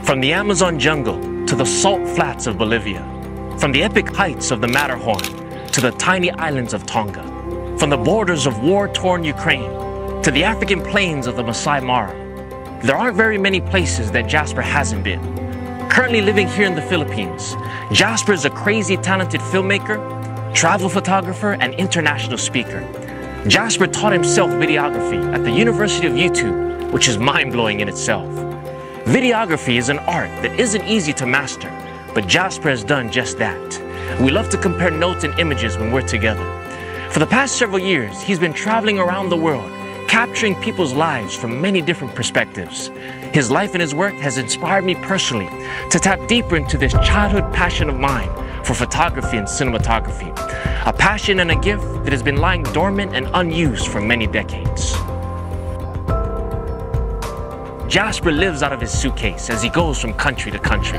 From the Amazon jungle to the salt flats of Bolivia, from the epic heights of the Matterhorn to the tiny islands of Tonga, from the borders of war-torn Ukraine to the African plains of the Masai Mara, there aren't very many places that Jasper hasn't been. Currently living here in the Philippines, Jasper is a crazy talented filmmaker, travel photographer, and international speaker. Jasper taught himself videography at the University of YouTube, which is mind-blowing in itself. Videography is an art that isn't easy to master, but Jasper has done just that. We love to compare notes and images when we're together. For the past several years, he's been traveling around the world, capturing people's lives from many different perspectives. His life and his work has inspired me personally to tap deeper into this childhood passion of mine for photography and cinematography, a passion and a gift that has been lying dormant and unused for many decades. Jasper lives out of his suitcase as he goes from country to country.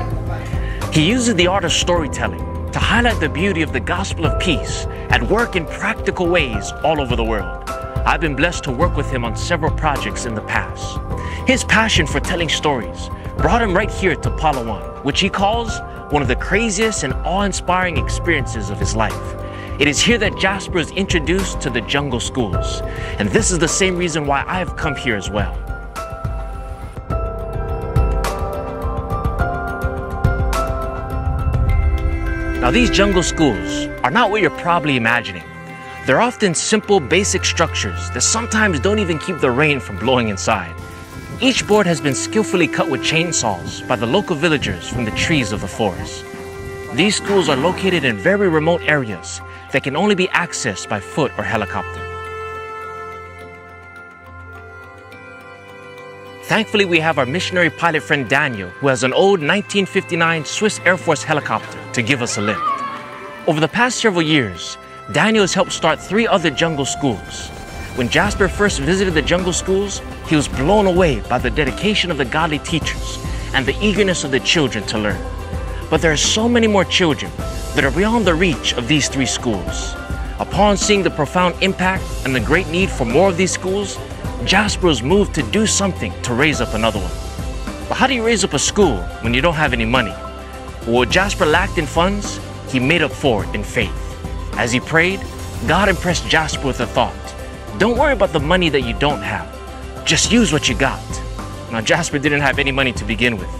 He uses the art of storytelling to highlight the beauty of the gospel of peace at work in practical ways all over the world. I've been blessed to work with him on several projects in the past. His passion for telling stories brought him right here to Palawan, which he calls one of the craziest and awe-inspiring experiences of his life. It is here that Jasper is introduced to the jungle schools, and this is the same reason why I have come here as well. Now, these jungle schools are not what you're probably imagining. They're often simple, basic structures that sometimes don't even keep the rain from blowing inside. Each board has been skillfully cut with chainsaws by the local villagers from the trees of the forest. These schools are located in very remote areas that can only be accessed by foot or helicopter. Thankfully, we have our missionary pilot friend Daniel, who has an old 1959 Swiss Air Force helicopter to give us a lift. Over the past several years, Daniel has helped start 3 other jungle schools. When Jasper first visited the jungle schools, he was blown away by the dedication of the godly teachers and the eagerness of the children to learn. But there are so many more children that are beyond the reach of these 3 schools. Upon seeing the profound impact and the great need for more of these schools, Jasper was moved to do something to raise up another one. But how do you raise up a school when you don't have any money? Well, what Jasper lacked in funds, he made up for it in faith. As he prayed, God impressed Jasper with a thought. Don't worry about the money that you don't have. Just use what you got. Now, Jasper didn't have any money to begin with.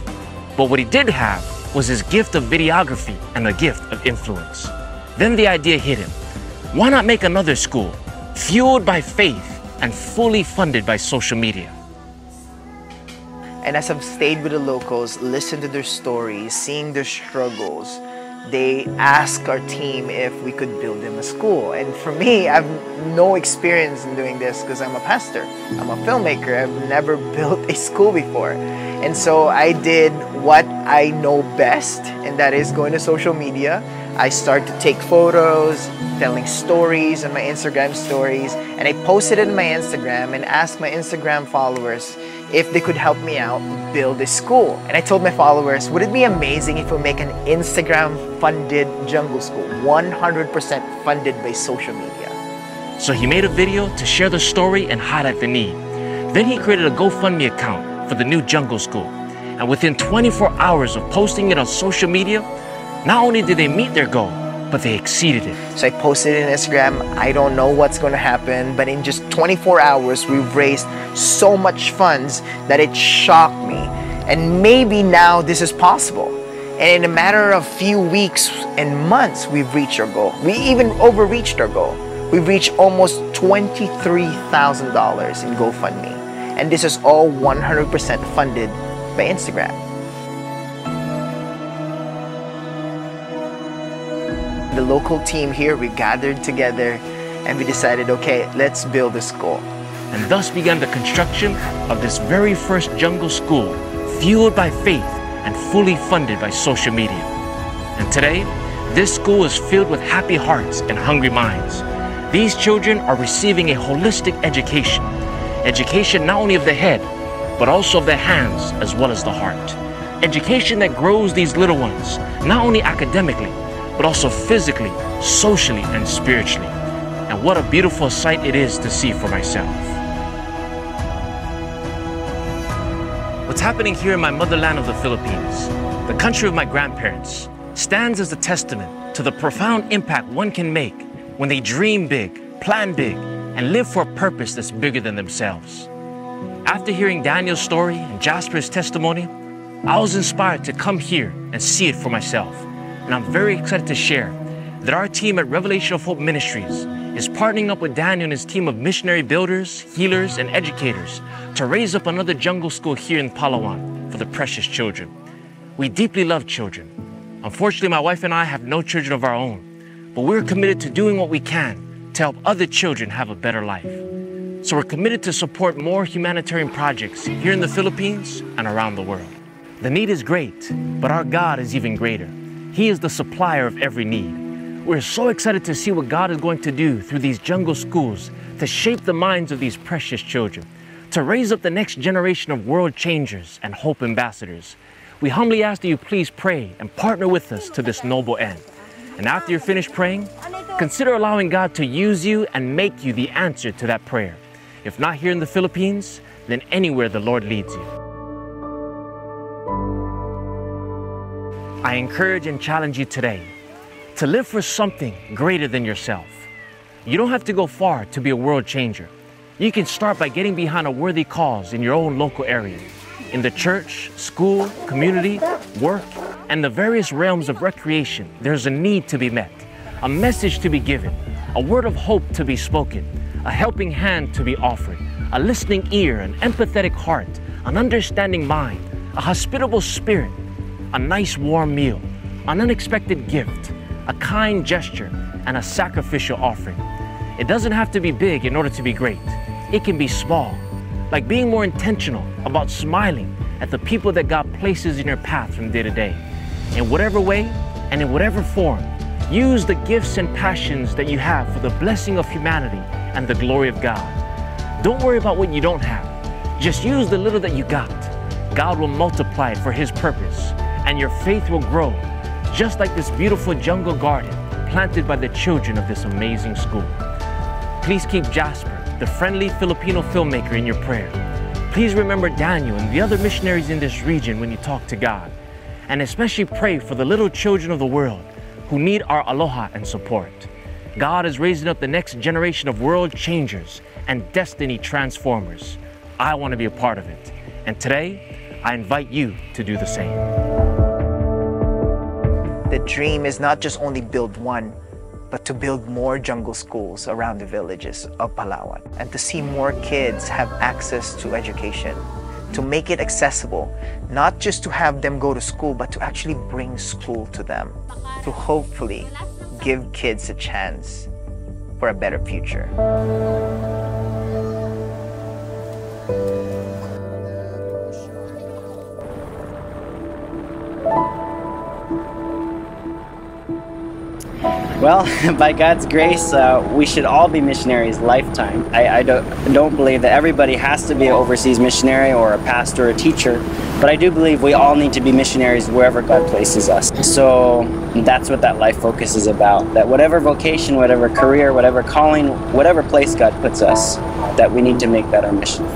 But what he did have was his gift of videography and a gift of influence. Then the idea hit him. Why not make another school, fueled by faith and fully funded by social media? And as I've stayed with the locals, listened to their stories, seeing their struggles, they asked our team if we could build them a school. And for me, I have no experience in doing this because I'm a pastor. I'm a filmmaker. I've never built a school before. And so I did what I know best, and that is going to social media. I started to take photos, telling stories on my Instagram stories, and I posted it on my Instagram and asked my Instagram followers if they could help me out build a school. And I told my followers, would it be amazing if we make an Instagram-funded jungle school, 100% funded by social media? So he made a video to share the story and highlight the need. Then he created a GoFundMe account for the new jungle school. And within 24 hours of posting it on social media, not only did they meet their goal, but they exceeded it. So I posted it on Instagram. I don't know what's going to happen, but in just 24 hours, we've raised so much funds that it shocked me. And maybe now this is possible. And in a matter of few weeks and months, we've reached our goal. We even overreached our goal. We've reached almost $23,000 in GoFundMe. And this is all 100% funded by Instagram. The local team here, we gathered together and we decided, okay, let's build a school. And thus began the construction of this very first jungle school, fueled by faith and fully funded by social media. And today, this school is filled with happy hearts and hungry minds. These children are receiving a holistic education. Education not only of the head, but also of the hands as well as the heart. Education that grows these little ones, not only academically, but also physically, socially, and spiritually. And what a beautiful sight it is to see for myself. What's happening here in my motherland of the Philippines, the country of my grandparents, stands as a testament to the profound impact one can make when they dream big, plan big, and live for a purpose that's bigger than themselves. After hearing Daniel's story and Jasper's testimony, I was inspired to come here and see it for myself. And I'm very excited to share that our team at Revelation of Hope Ministries is partnering up with Daniel and his team of missionary builders, healers, and educators to raise up another jungle school here in Palawan for the precious children. We deeply love children. Unfortunately, my wife and I have no children of our own, but we're committed to doing what we can to help other children have a better life. So we're committed to support more humanitarian projects here in the Philippines and around the world. The need is great, but our God is even greater. He is the supplier of every need. We're so excited to see what God is going to do through these jungle schools to shape the minds of these precious children, to raise up the next generation of world changers and hope ambassadors. We humbly ask that you please pray and partner with us to this noble end. And after you're finished praying, consider allowing God to use you and make you the answer to that prayer. If not here in the Philippines, then anywhere the Lord leads you. I encourage and challenge you today to live for something greater than yourself. You don't have to go far to be a world changer. You can start by getting behind a worthy cause in your own local area. In the church, school, community, work, and the various realms of recreation, there's a need to be met, a message to be given, a word of hope to be spoken, a helping hand to be offered, a listening ear, an empathetic heart, an understanding mind, a hospitable spirit, a nice warm meal, an unexpected gift, a kind gesture, and a sacrificial offering. It doesn't have to be big in order to be great. It can be small, like being more intentional about smiling at the people that God places in your path from day to day. In whatever way and in whatever form, use the gifts and passions that you have for the blessing of humanity and the glory of God. Don't worry about what you don't have. Just use the little that you got. God will multiply it for His purpose, and your faith will grow, just like this beautiful jungle garden planted by the children of this amazing school. Please keep Jasper, the friendly Filipino filmmaker, in your prayer. Please remember Daniel and the other missionaries in this region when you talk to God. And especially pray for the little children of the world who need our aloha and support. God is raising up the next generation of world changers and destiny transformers. I want to be a part of it. And today, I invite you to do the same. The dream is not just only build one, but to build more jungle schools around the villages of Palawan and to see more kids have access to education, to make it accessible, not just to have them go to school, but to actually bring school to them, to hopefully give kids a chance for a better future. Well, by God's grace, we should all be missionaries lifetime. I don't believe that everybody has to be an overseas missionary or a pastor or a teacher, but I do believe we all need to be missionaries wherever God places us. So that's what that life focus is about, that whatever vocation, whatever career, whatever calling, whatever place God puts us, that we need to make that our mission.